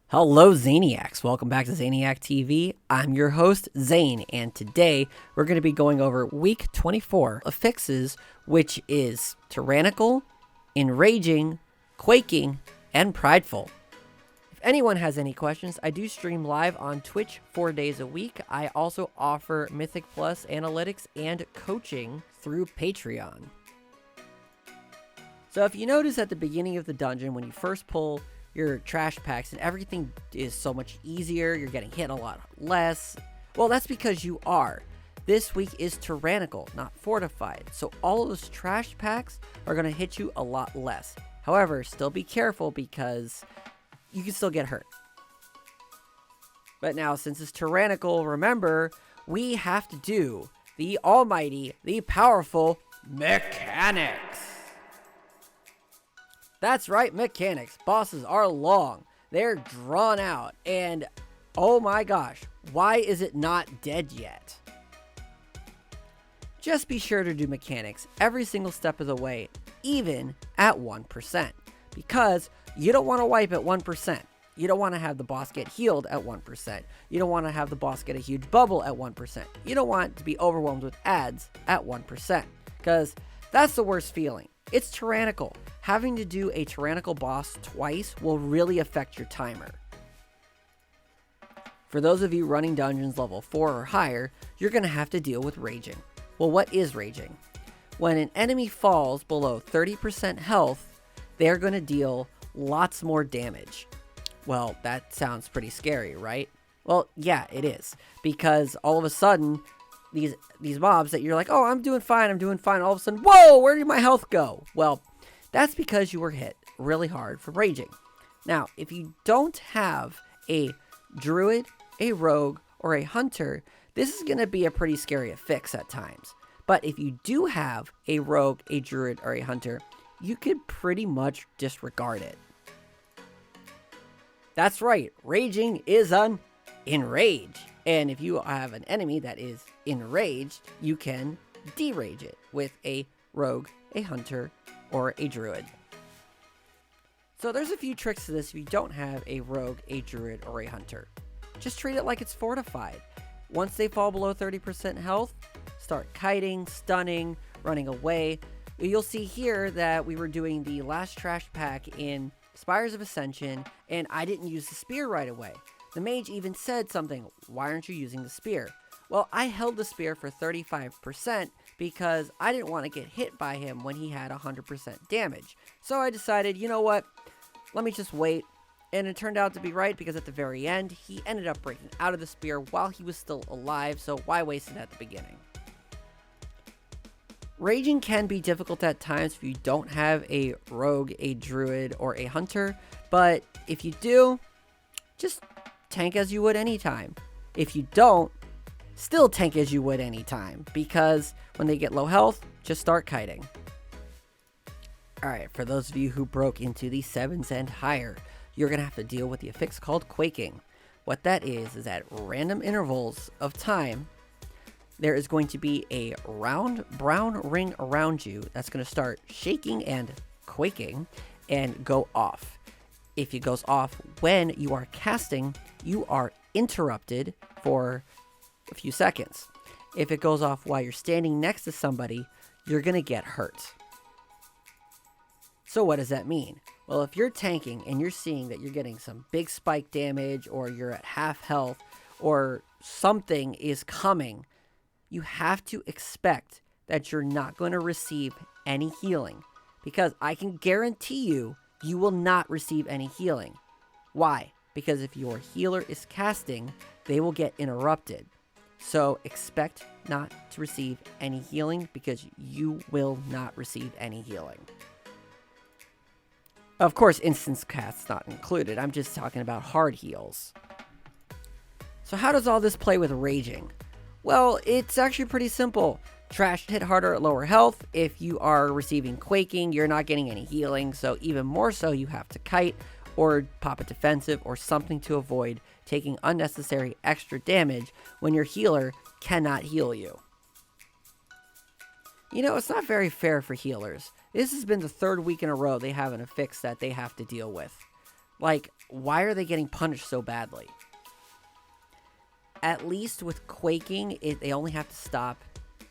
Hello Zaniacs, welcome back to Zaniactv. I'm your host Zane, and today we're going to be going over week 24 Affixs, which is Tyrannical, Enraging, Quaking, and Prideful. If anyone has any questions, I do stream live on Twitch 4 days a week. I also offer Mythic Plus analytics and coaching through Patreon. So if you notice at the beginning of the dungeon, when you first pull your trash packs and everything is so much easier, you're getting hit a lot less. Well, that's because you are. This week is Tyrannical, not Fortified. So all of those trash packs are going to hit you a lot less. However, still be careful because you can still get hurt. But now, since it's Tyrannical, remember, we have to do the almighty, the powerful mechanics. That's right, mechanics. Bosses are long. They're drawn out. And oh my gosh, why is it not dead yet? Just be sure to do mechanics every single step of the way, even at 1%. Because you don't want to wipe at 1%. You don't want to have the boss get healed at 1%. You don't want to have the boss get a huge bubble at 1%. You don't want to be overwhelmed with ads at 1%. Because that's the worst feeling. It's Tyrannical. Having to do a Tyrannical boss twice will really affect your timer. For those of you running dungeons level 4 or higher, you're going to have to deal with Raging. Well, what is Raging? When an enemy falls below 30% health, they're going to deal lots more damage. Well, that sounds pretty scary, right? Well, yeah, it is. Because all of a sudden, these mobs that you're like, oh, I'm doing fine, all of a sudden, whoa, where did my health go? Well, that's because you were hit really hard from Raging. Now, if you don't have a druid, a rogue, or a hunter, this is going to be a pretty scary affix at times. But if you do have a rogue, a druid, or a hunter, you could pretty much disregard it. That's right, Raging is an enrage. And if you have an enemy that is enraged, you can derage it with a rogue, a hunter, or a druid. So there's a few tricks to this if you don't have a rogue, a druid, or a hunter. Just treat it like it's fortified. Once they fall below 30% health, start kiting, stunning, running away. You'll see here that we were doing the last trash pack in Spires of Ascension, and I didn't use the spear right away. The mage even said something, why aren't you using the spear? Well, I held the spear for 35% because I didn't want to get hit by him when he had 100% damage. So I decided, you know what, let me just wait. And it turned out to be right because at the very end, he ended up breaking out of the spear while he was still alive, so why waste it at the beginning? Raging can be difficult at times if you don't have a rogue, a druid, or a hunter, but if you do, just tank as you would anytime. If you don't, still tank as you would anytime, because when they get low health, just start kiting. Alright, for those of you who broke into the 7s and higher, you're going to have to deal with the affix called Quaking. What that is at random intervals of time, there is going to be a round brown ring around you that's going to start shaking and quaking and go off. If it goes off when you are casting, you are interrupted for a few seconds. If it goes off while you're standing next to somebody, you're going to get hurt. So what does that mean? Well, if you're tanking and you're seeing that you're getting some big spike damage or you're at half health or something is coming, you have to expect that you're not going to receive any healing, because I can guarantee you will not receive any healing. Why? Because if your healer is casting, they will get interrupted. So expect not to receive any healing because you will not receive any healing. Of course, instance casts not included. I'm just talking about hard heals. So how does all this play with Raging? Well, it's actually pretty simple. Trash hit harder at lower health. If you are receiving Quaking, you're not getting any healing, so even more so you have to kite or pop a defensive or something to avoid taking unnecessary extra damage when your healer cannot heal you. You know, it's not very fair for healers. This has been the 3rd week in a row they have an affix that they have to deal with. Like, why are they getting punished so badly? At least with Quaking, they only have to stop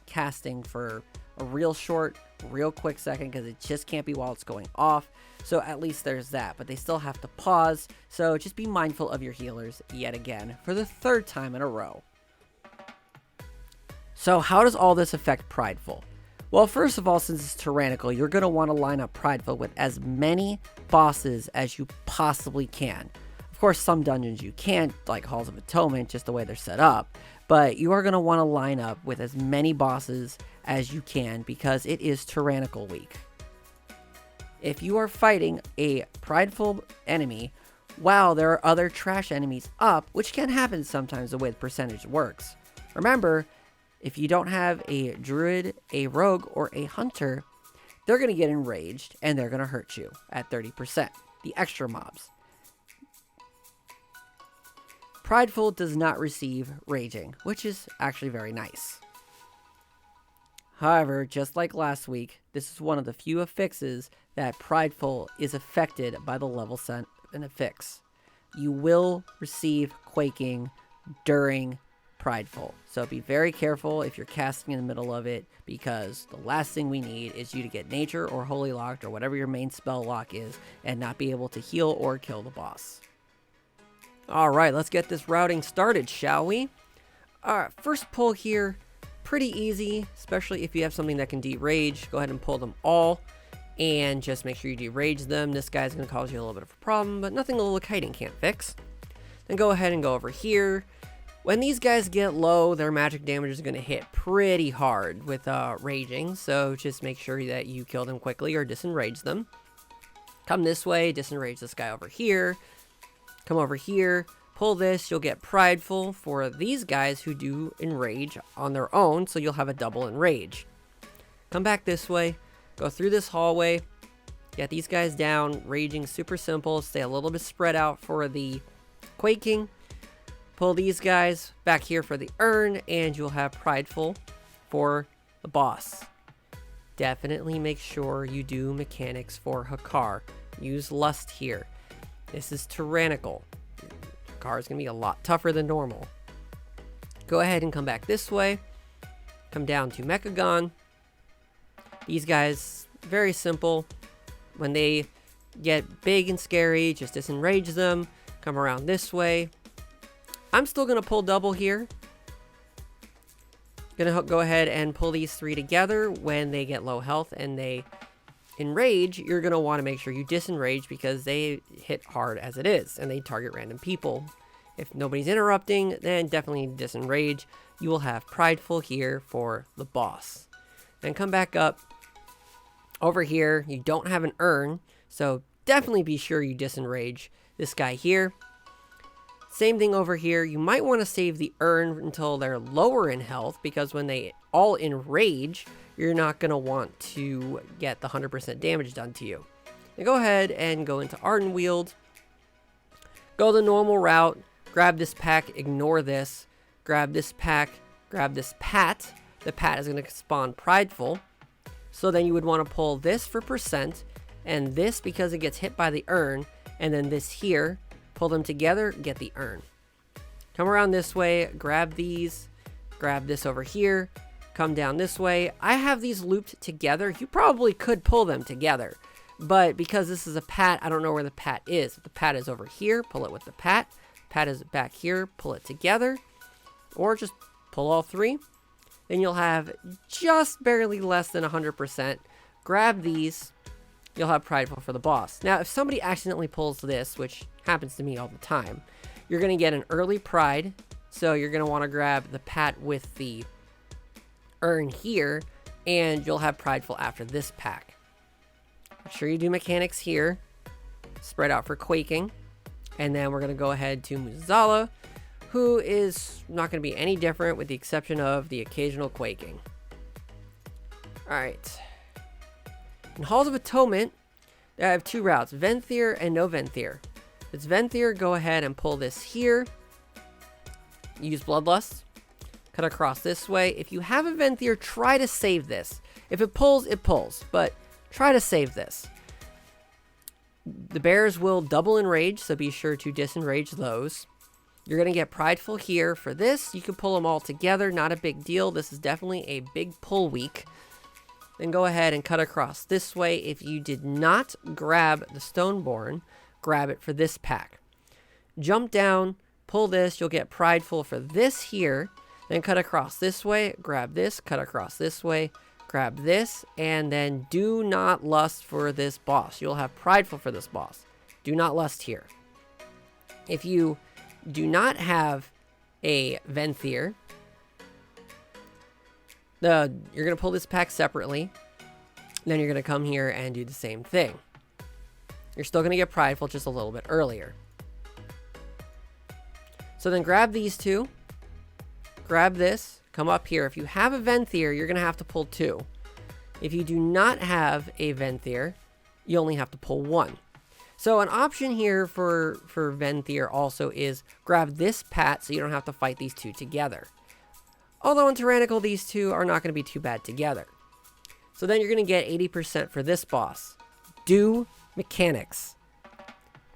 casting for a real short, real quick second, because it just can't be while it's going off. So at least there's that, but they still have to pause. So just be mindful of your healers yet again for the 3rd time in a row. So how does all this affect Prideful? Well, first of all, since it's Tyrannical, you're going to want to line up Prideful with as many bosses as you possibly can. Of course, some dungeons you can't, like Halls of Atonement, just the way they're set up. But you are going to want to line up with as many bosses as you can because it is Tyrannical week. If you are fighting a Prideful enemy while there are other trash enemies up, which can happen sometimes the way the percentage works. Remember, if you don't have a druid, a rogue, or a hunter, they're going to get enraged and they're going to hurt you at 30%, the extra mobs. Prideful does not receive raging, which is actually very nice. However, just like last week, this is one of the few affixes that Prideful is affected by the level 7 affix. You will receive Quaking during Prideful, so be very careful if you're casting in the middle of it, because the last thing we need is you to get Nature or Holy Locked or whatever your main spell lock is and not be able to heal or kill the boss. Alright, let's get this routing started, shall we? Alright, first pull here, pretty easy, especially if you have something that can derage. Go ahead and pull them all, and just make sure you derage them. This guy's going to cause you a little bit of a problem, but nothing a little kiting can't fix. Then go ahead and go over here. When these guys get low, their magic damage is going to hit pretty hard with raging, so just make sure that you kill them quickly or disenrage them. Come this way, disenrage this guy over here. Come over here, pull this, you'll get Prideful for these guys who do enrage on their own, so you'll have a double enrage. Come back this way, go through this hallway, get these guys down, raging super simple, stay a little bit spread out for the Quaking. Pull these guys back here for the urn, and you'll have Prideful for the boss. Definitely make sure you do mechanics for Hakar. Use Lust here. This is Tyrannical. Hakar is going to be a lot tougher than normal. Go ahead and come back this way. Come down to Mechagon. These guys, very simple. When they get big and scary, just disenrage them. Come around this way. I'm still going to pull double here. Going to go ahead and pull these 3 together. When they get low health and they enrage, you're going to want to make sure you disenrage because they hit hard as it is and they target random people. If nobody's interrupting, then definitely disenrage. You will have Prideful here for the boss. Then come back up. Over here, you don't have an urn, so definitely be sure you disenrage this guy here. Same thing over here. You might want to save the urn until they're lower in health, because when they all enrage, you're not going to want to get the 100% damage done to you. Now go ahead and go into Ardenweald. Go the normal route. Grab this pack. Ignore this. Grab this pack. Grab this pat. The pat is going to spawn Prideful. So then you would want to pull this for percent, and this because it gets hit by the urn, and then this here. Pull them together, get the urn. Come around this way, grab these, grab this over here, come down this way. I have these looped together. You probably could pull them together, but because this is a pat, I don't know where the pat is. If the pat is over here, pull it with the pat. Pat is back here, pull it together, or just pull all 3. Then you'll have just barely less than 100%. Grab these. You'll have Prideful for the boss. Now, if somebody accidentally pulls this, which happens to me all the time, you're going to get an early Pride. So you're going to want to grab the pat with the urn here, and you'll have Prideful after this pack. Make sure you do mechanics here. Spread out for Quaking. And then we're going to go ahead to Muzala, who is not going to be any different with the exception of the occasional Quaking. Alright. In Halls of Atonement, I have 2 routes, Venthyr and no Venthyr. If it's Venthyr, go ahead and pull this here. Use Bloodlust. Cut across this way. If you have a Venthyr, try to save this. If it pulls, it pulls, but try to save this. The bears will double enrage, so be sure to disenrage those. You're going to get Prideful here for this. You can pull them all together, not a big deal. This is definitely a big pull week. Then go ahead and cut across this way. If you did not grab the Stoneborn, grab it for this pack. Jump down, pull this, you'll get Prideful for this here. Then cut across this way, grab this, cut across this way, grab this, and then do not lust for this boss. You'll have Prideful for this boss. Do not lust here. If you do not have a Venthyr, you're going to pull this pack separately. Then you're going to come here and do the same thing. You're still going to get Prideful just a little bit earlier. So then grab these two. Grab this. Come up here. If you have a Venthyr, you're going to have to pull 2. If you do not have a Venthyr, you only have to pull 1. So an option here for Venthyr also is grab this pat so you don't have to fight these two together. Although in Tyrannical, these two are not going to be too bad together. So then you're going to get 80% for this boss. Do mechanics.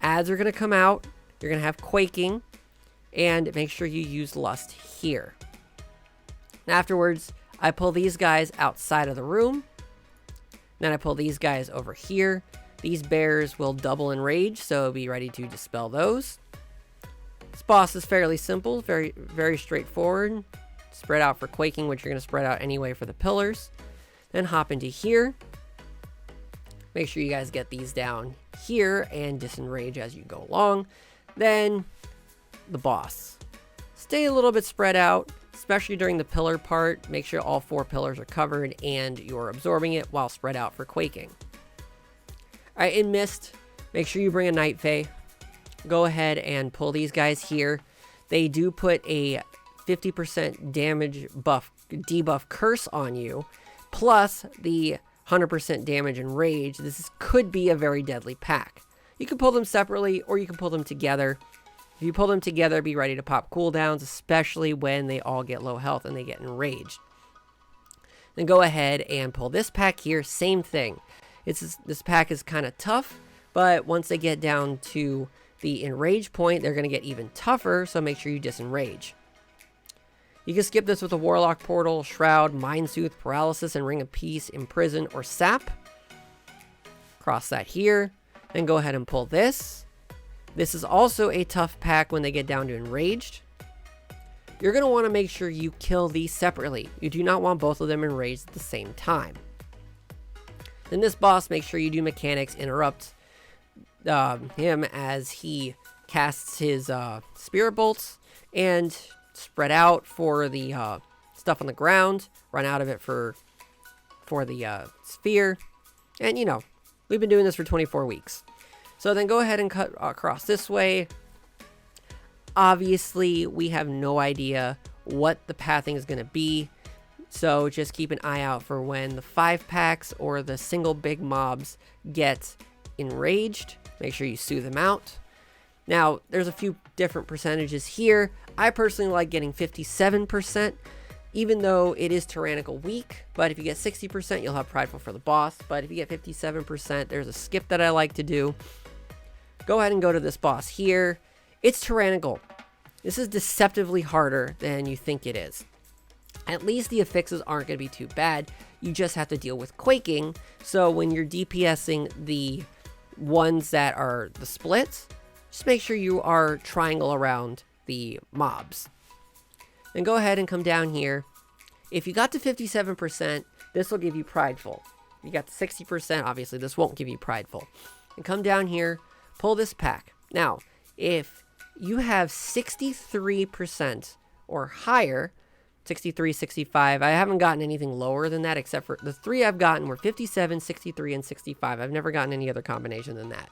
Ads are going to come out. You're going to have Quaking. And make sure you use Lust here. And afterwards, I pull these guys outside of the room. Then I pull these guys over here. These bears will double enrage, so be ready to dispel those. This boss is fairly simple, very, very straightforward. Spread out for Quaking, which you're going to spread out anyway for the pillars. Then hop into here. Make sure you guys get these down here and disenrage as you go along. Then the boss. Stay a little bit spread out, especially during the pillar part. Make sure all 4 pillars are covered and you're absorbing it while spread out for Quaking. Alright, in Mist, make sure you bring a Night Fae. Go ahead and pull these guys here. They do put a 50% damage debuff curse on you, plus the 100% damage and rage. This could be a very deadly pack. You can pull them separately or you can pull them together. If you pull them together, be ready to pop cooldowns, especially when they all get low health and they get enraged. Then go ahead and pull this pack here, same thing. This pack is kind of tough, but once they get down to the enrage point, they're going to get even tougher, so make sure you disenrage. You can skip this with a Warlock Portal, Shroud, Mind Soothe, Paralysis, and Ring of Peace, Imprison, or Sap. Cross that here. Then go ahead and pull this. This is also a tough pack when they get down to enraged. You're going to want to make sure you kill these separately. You do not want both of them enraged at the same time. Then this boss, make sure you do mechanics, interrupt him as he casts his Spirit Bolts, and spread out for the stuff on the ground, run out of it for the sphere, and you know, we've been doing this for 24 weeks. So then go ahead and cut across this way. Obviously, we have no idea what the pathing is going to be, so just keep an eye out for when the 5 packs or the single big mobs get enraged. Make sure you soothe them out. Now, there's a few different percentages here. I personally like getting 57%, even though it is Tyrannical week. But if you get 60%, you'll have Prideful for the boss. But if you get 57%, there's a skip that I like to do. Go ahead and go to this boss here. It's Tyrannical. This is deceptively harder than you think it is. At least the affixes aren't going to be too bad. You just have to deal with Quaking. So when you're DPSing the ones that are the splits, just make sure you are triangle around the mobs. Then go ahead and come down here. If you got to 57%, this will give you Prideful. If you got to 60%, obviously this won't give you Prideful. And come down here, pull this pack. Now, if you have 63% or higher, 63, 65, I haven't gotten anything lower than that except for the 3 I've gotten were 57, 63, and 65. I've never gotten any other combination than that.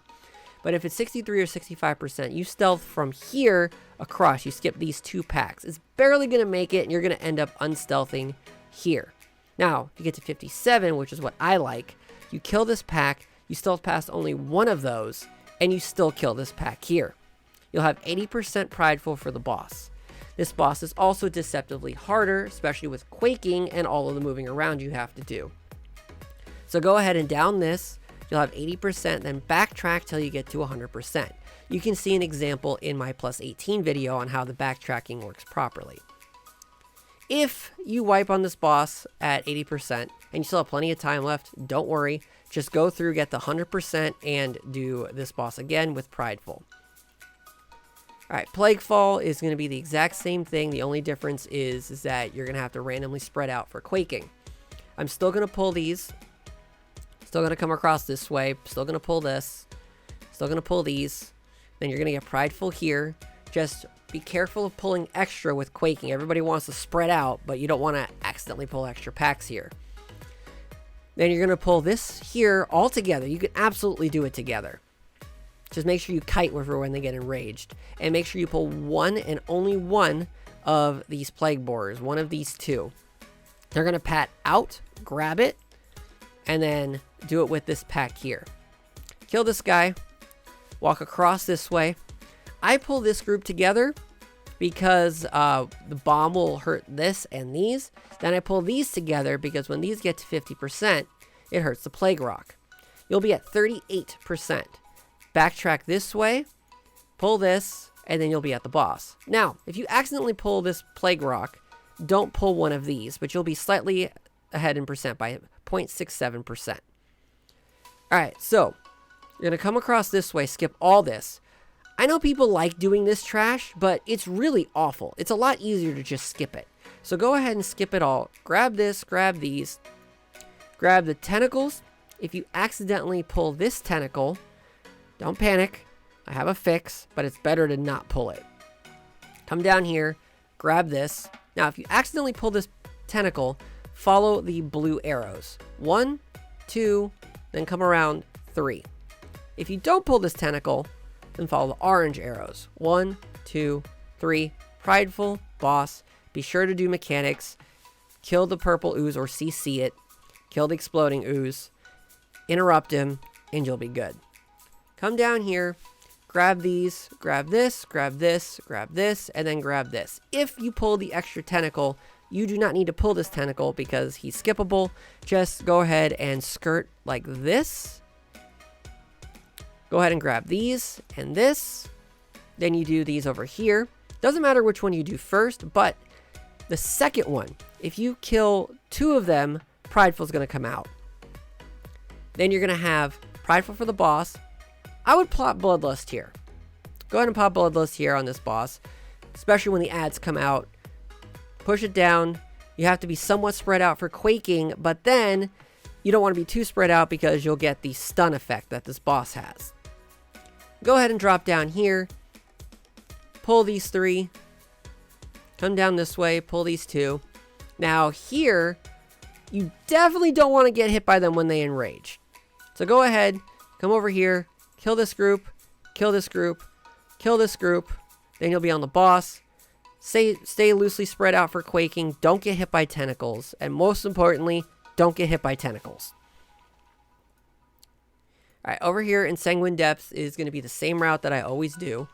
But if it's 63 or 65%, you stealth from here across. You skip these 2 packs. It's barely going to make it, and you're going to end up unstealthing here. Now, if you get to 57, which is what I like, you kill this pack, you stealth past only one of those, and you still kill this pack here. You'll have 80% Prideful for the boss. This boss is also deceptively harder, especially with Quaking and all of the moving around you have to do. So go ahead and down this, you'll have 80%, then backtrack till you get to 100%. You can see an example in my plus 18 video on how the backtracking works properly. If you wipe on this boss at 80% and you still have plenty of time left, don't worry. Just go through, get the 100%, and do this boss again with Prideful. Alright, Plaguefall is going to be the exact same thing. The only difference is that you're going to have to randomly spread out for Quaking. I'm still going to pull these. Still going to come across this way. Still going to pull this. Still going to pull these. Then you're going to get Prideful here. Just be careful of pulling extra with Quaking. Everybody wants to spread out, but you don't want to accidentally pull extra packs here. Then you're going to pull this here all together. You can absolutely do it together. Just make sure you kite with her when they get enraged. And make sure you pull one and only one of these Plague Borers. One of these two. They're going to pat out, grab it, and then do it with this pack here. Kill this guy. Walk across this way. I pull this group together because the bomb will hurt this and these. Then I pull these together because when these get to 50%, it hurts the Plague Rock. You'll be at 38%. Backtrack this way, pull this, and then you'll be at the boss. Now, if you accidentally pull this Plague Rock, don't pull one of these, but you'll be slightly ahead in percent by 0.67%. Alright, so you're going to come across this way, skip all this. I know people like doing this trash, but it's really awful. It's a lot easier to just skip it. So go ahead and skip it all. Grab this, grab these. Grab the tentacles. If you accidentally pull this tentacle, don't panic. I have a fix, but it's better to not pull it. Come down here, grab this. Now, if you accidentally pull this tentacle, follow the blue arrows. 1, 2, then come around 3. If you don't pull this tentacle, then follow the orange arrows. 1, 2, 3. Prideful, boss. Be sure to do mechanics. Kill the purple ooze or CC it. Kill the exploding ooze. Interrupt him, and you'll be good. Come down here. Grab these. Grab this. Grab this. Grab this. And then grab this. If you pull the extra tentacle, you do not need to pull this tentacle because he's skippable. Just go ahead and skirt like this. Go ahead and grab these and this. Then you do these over here. Doesn't matter which one you do first, but the second one, if you kill 2 of them, Prideful is going to come out. Then you're going to have Prideful for the boss. I would plot Bloodlust here. Go ahead and pop Bloodlust here on this boss, especially when the ads come out. Push it down. You have to be somewhat spread out for Quaking, but then you don't want to be too spread out because you'll get the stun effect that this boss has. Go ahead and drop down here. Pull these 3. Come down this way. Pull these 2. Now here, you definitely don't want to get hit by them when they enrage. So go ahead. Come over here. Kill this group. Kill this group. Kill this group. Then you'll be on the boss. Stay loosely spread out for Quaking. Don't get hit by tentacles. And most importantly, don't get hit by tentacles. Alright, over here in Sanguine Depths is going to be the same route that I always do.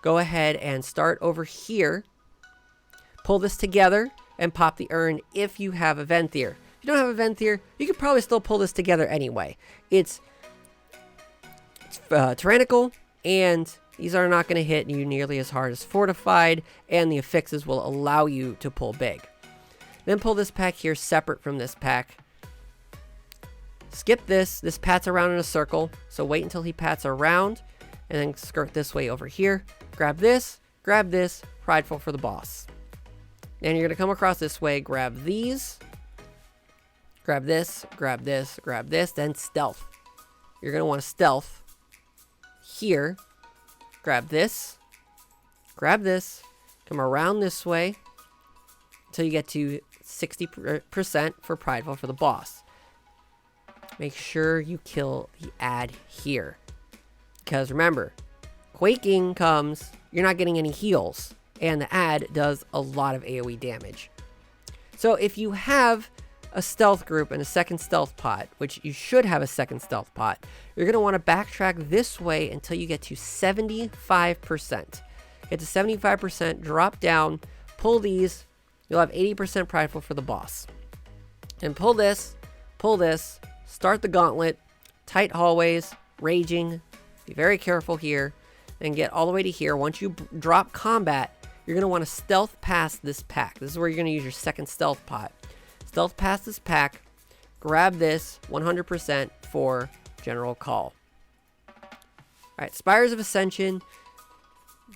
Go ahead and start over here. Pull this together and pop the urn if you have a Venthyr. If you don't have a Venthyr, you could probably still pull this together anyway. It's Tyrannical, and these are not going to hit you nearly as hard as Fortified, and the Affixs will allow you to pull big. Then pull this pack here separate from this pack. Skip this. This pats around in a circle, so wait until he pats around, and then skirt this way over here. Grab this, Prideful for the boss. Then you're going to come across this way, grab these, grab this, grab this, grab this, then stealth. You're going to want to stealth here, grab this, come around this way until you get to 60% for Prideful for the boss. Make sure you kill the ad here. Because remember, Quaking comes, you're not getting any heals, and the ad does a lot of AoE damage. So if you have a stealth group and a second stealth pot, which you should have a second stealth pot, you're going to want to backtrack this way until you get to 75%. Get to 75%, drop down, pull these, you'll have 80% Prideful for the boss. And pull this, start the gauntlet, tight hallways, raging. Be very careful here. And get all the way to here. Once you drop combat, you're going to want to stealth past this pack. This is where you're going to use your second stealth pot. Stealth past this pack. Grab this 100% for General Call. Alright, Spires of Ascension.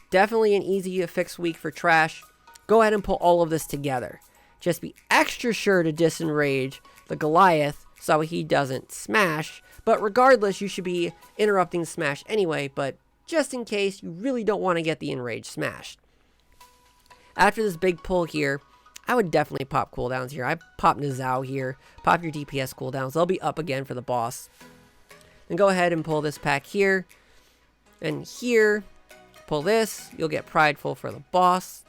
Definitely an easy affix week for trash. Go ahead and pull all of this together. Just be extra sure to disenrage the Goliath so he doesn't smash. But regardless, you should be interrupting smash anyway, but just in case you really don't want to get the enrage smashed. After this big pull here, I would definitely pop cooldowns here. I pop Nizao here. Pop your DPS cooldowns. They'll be up again for the boss. Then go ahead and pull this pack here. And here, pull this. You'll get Prideful for the boss.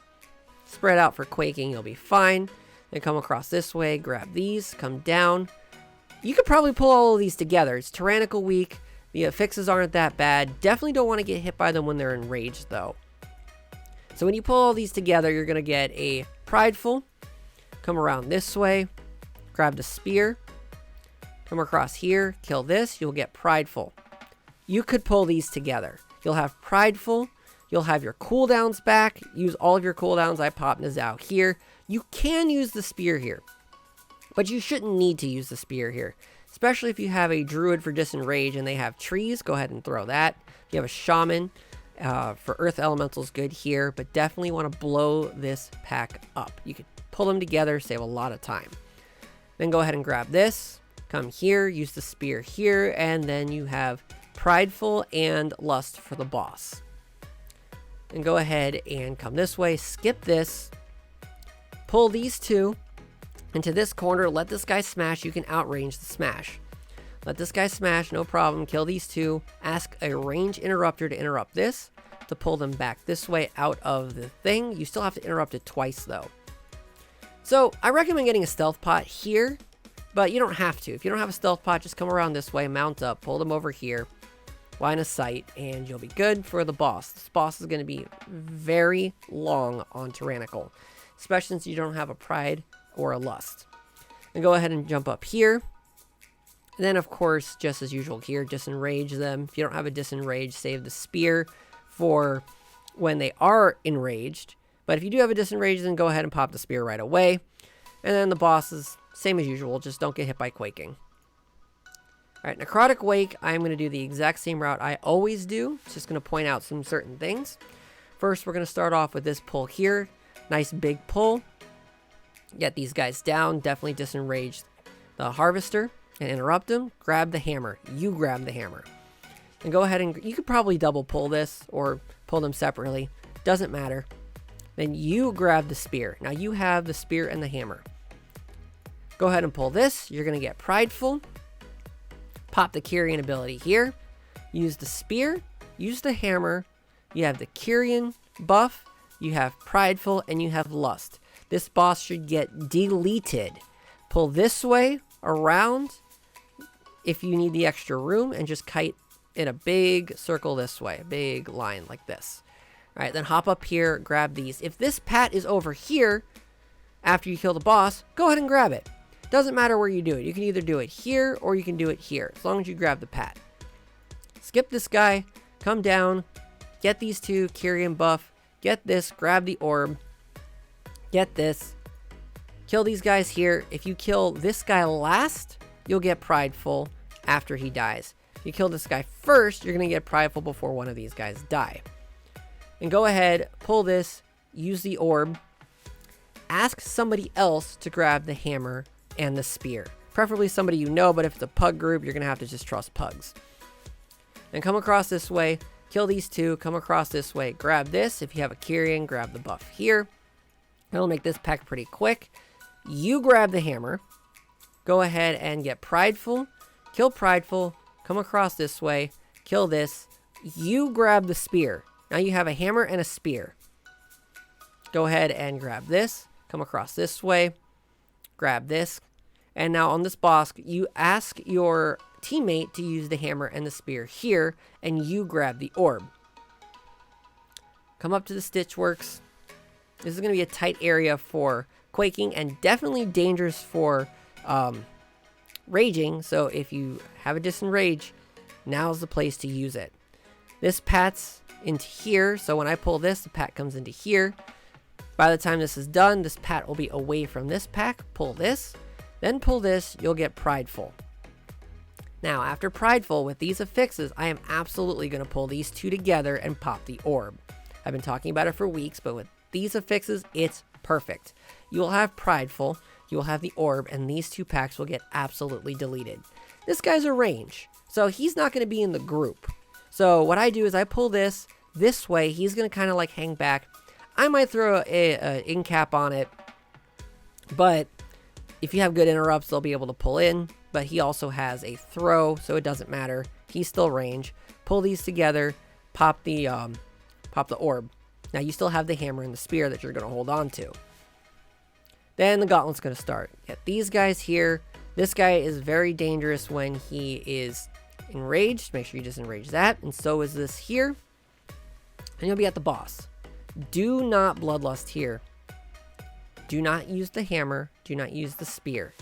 Spread out for Quaking. You'll be fine. Then come across this way. Grab these. Come down. You could probably pull all of these together. It's Tyrannical week. The affixes aren't that bad. Definitely don't want to get hit by them when they're enraged, though. So when you pull all these together, you're going to get a Prideful. Come around this way. Grab the spear. Come across here. Kill this. You'll get Prideful. You could pull these together. You'll have Prideful. You'll have your cooldowns back. Use all of your cooldowns. I pop Nizao here. You can use the spear here. But you shouldn't need to use the spear here. Especially if you have a druid for disenrage and they have trees, go ahead and throw that. If you have a shaman for earth elementals, good here. But definitely want to blow this pack up. You could pull them together, save a lot of time. Then go ahead and grab this. Come here, use the spear here. And then you have Prideful and Lust for the boss. And go ahead and come this way. Skip this. Pull these two into this corner. Let this guy smash. You can outrange the smash. Let this guy smash, no problem. Kill these two. Ask a range interrupter to interrupt this, to pull them back this way out of the thing. You still have to interrupt it twice though. So I recommend getting a stealth pot here, but you don't have to. If you don't have a stealth pot, just come around this way, mount up, pull them over here, line of sight, and you'll be good for the boss. This boss is going to be very long on Tyrannical, especially since you don't have a Pride or a Lust. And go ahead and jump up here. And then, of course, just as usual here, disenrage them. If you don't have a disenrage, save the spear for when they are enraged. But if you do have a disenrage, then go ahead and pop the spear right away. And then the boss is same as usual, just don't get hit by Quaking. Alright, Necrotic Wake, I'm going to do the exact same route I always do. It's just going to point out some certain things. First, we're going to start off with this pull here. Nice big pull. Get these guys down. Definitely disenrage the Harvester and interrupt them. Grab the hammer. You grab the hammer. And go ahead and... You could probably double pull this or pull them separately. Doesn't matter. Then you grab the spear. Now you have the spear and the hammer. Go ahead and pull this. You're going to get Prideful. Pop the Kyrian ability here. Use the spear. Use the hammer. You have the Kyrian buff. You have Prideful. And you have Lust. This boss should get deleted. Pull this way, around, if you need the extra room, and just kite in a big circle this way. A big line like this. Alright, then hop up here, grab these. If this pat is over here, after you kill the boss, go ahead and grab it. Doesn't matter where you do it. You can either do it here, or you can do it here, as long as you grab the pat. Skip this guy, come down, get these two, Kyrian buff, get this, grab the orb, get this, kill these guys here. If you kill this guy last, you'll get Prideful after he dies. If you kill this guy first, you're going to get Prideful before one of these guys die. And go ahead, pull this, use the orb, ask somebody else to grab the hammer and the spear. Preferably somebody you know, but if it's a pug group, you're going to have to just trust pugs. And come across this way, kill these two, come across this way, grab this. If you have a Kyrian, grab the buff here. It'll make this pack pretty quick. You grab the hammer, go ahead and get Prideful, kill Prideful, come across this way, kill this. You grab the spear. Now you have a hammer and a spear. Go ahead and grab this, come across this way, grab this. And now on this boss, you ask your teammate to use the hammer and the spear here, and you grab the orb. Come up to the Stitchworks. This is going to be a tight area for Quaking, and definitely dangerous for raging, so if you have a disenrage, now's the place to use it. This pats into here, so when I pull this, the pat comes into here. By the time this is done, this pat will be away from this pack. Pull this, then pull this, you'll get Prideful. Now, after Prideful, with these affixes, I am absolutely going to pull these two together and pop the orb. I've been talking about it for weeks, but with these affixes, it's perfect. You will have Prideful, you will have the orb, and these two packs will get absolutely deleted. This guy's a range, so he's not going to be in the group. So what I do is I pull this way. He's going to kind of like hang back. I might throw a in cap on it, but if you have good interrupts, they'll be able to pull in. But he also has a throw, so it doesn't matter. He's still range. Pull these together, pop the orb. Now you still have the hammer and the spear that you're going to hold on to. Then the gauntlet's going to start. Get these guys here. This guy is very dangerous when he is enraged. Make sure you disenrage that, and so is this here. And you'll be at the boss. Do not bloodlust here. Do not use the hammer. Do not use the spear.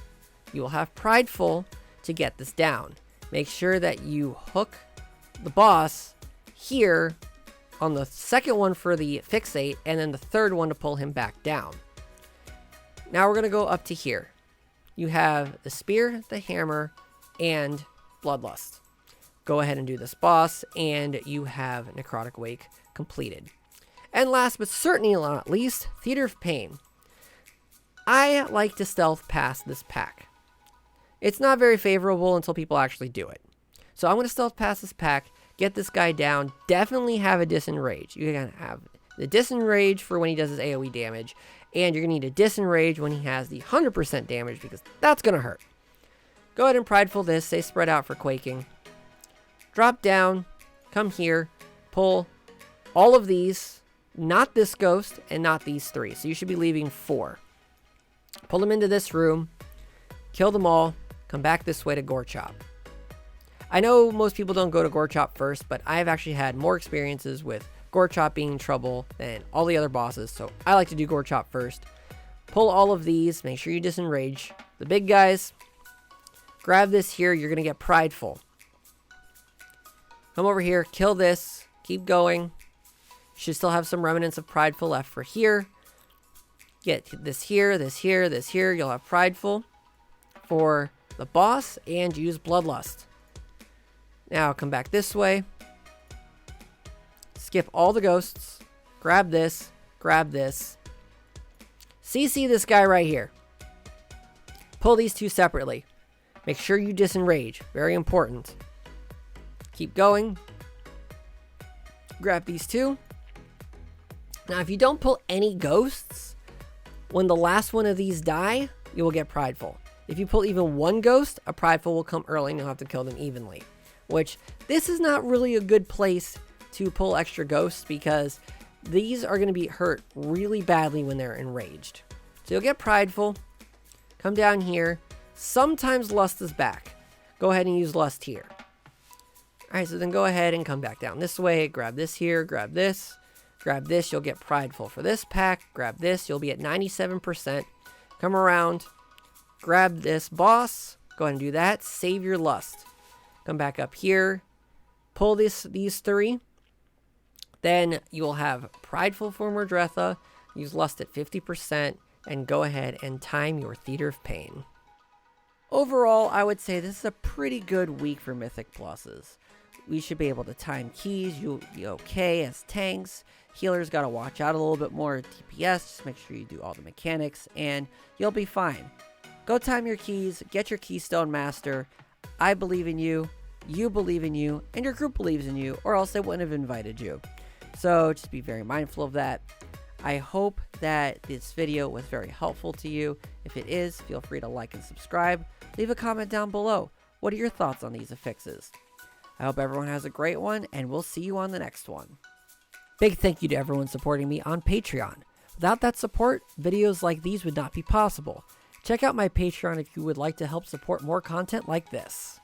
You will have Prideful to get this down. Make sure that you hook the boss here on the second one for the fixate, and then the third one to pull him back down. Now we're going to go up to here. You have the spear, the hammer, and bloodlust. Go ahead and do this boss, and you have Necrotic Wake completed. And last but certainly not least, Theater of Pain. I like to stealth past this pack. It's not very favorable until people actually do it. So I'm going to stealth past this pack, get this guy down, definitely have a disenrage. You're going to have the disenrage for when he does his AoE damage, and you're going to need a disenrage when he has the 100% damage, because that's going to hurt. Go ahead and Prideful this, say spread out for Quaking. Drop down, come here, pull all of these, not this ghost, and not these three. So you should be leaving 4. Pull them into this room, kill them all, come back this way to Gore Chop. I know most people don't go to Gore Chop first, but I've actually had more experiences with Gore Chop being in trouble than all the other bosses, so I like to do Gore Chop first. Pull all of these, make sure you disenrage the big guys. Grab this here, you're going to get Prideful. Come over here, kill this, keep going. You should still have some remnants of Prideful left for here. Get this here, this here, this here. You'll have Prideful for the boss, and use Bloodlust. Now come back this way. Skip all the ghosts. Grab this. Grab this. CC this guy right here. Pull these two separately. Make sure you disenrage. Very important. Keep going. Grab these two. Now if you don't pull any ghosts, when the last one of these die, you will get Prideful. If you pull even one ghost, a Prideful will come early and you'll have to kill them evenly. Which, this is not really a good place to pull extra ghosts, because these are going to be hurt really badly when they're enraged. So you'll get Prideful, come down here. Sometimes Lust is back. Go ahead and use Lust here. Alright, so then go ahead and come back down this way. Grab this here, grab this. Grab this, you'll get Prideful for this pack. Grab this, you'll be at 97%. Come around, grab this boss. Go ahead and do that. Save your Lust. Come back up here. Pull these 3. Then you will have Prideful for Mordretha. Use Lust at 50%. And go ahead and time your Theater of Pain. Overall, I would say this is a pretty good week for Mythic pluses. We should be able to time keys. You'll be okay as tanks. Healers got to watch out a little bit more. DPS, just make sure you do all the mechanics, and you'll be fine. Go time your keys. Get your Keystone Master. I believe in you. You believe in you. And your group believes in you, or else they wouldn't have invited you. So just be very mindful of that. I hope that this video was very helpful to you. If it is, feel free to like and subscribe. Leave a comment down below. What are your thoughts on these affixes? I hope everyone has a great one, and we'll see you on the next one. Big thank you to everyone supporting me on Patreon. Without that support, videos like these would not be possible. Check out my Patreon if you would like to help support more content like this.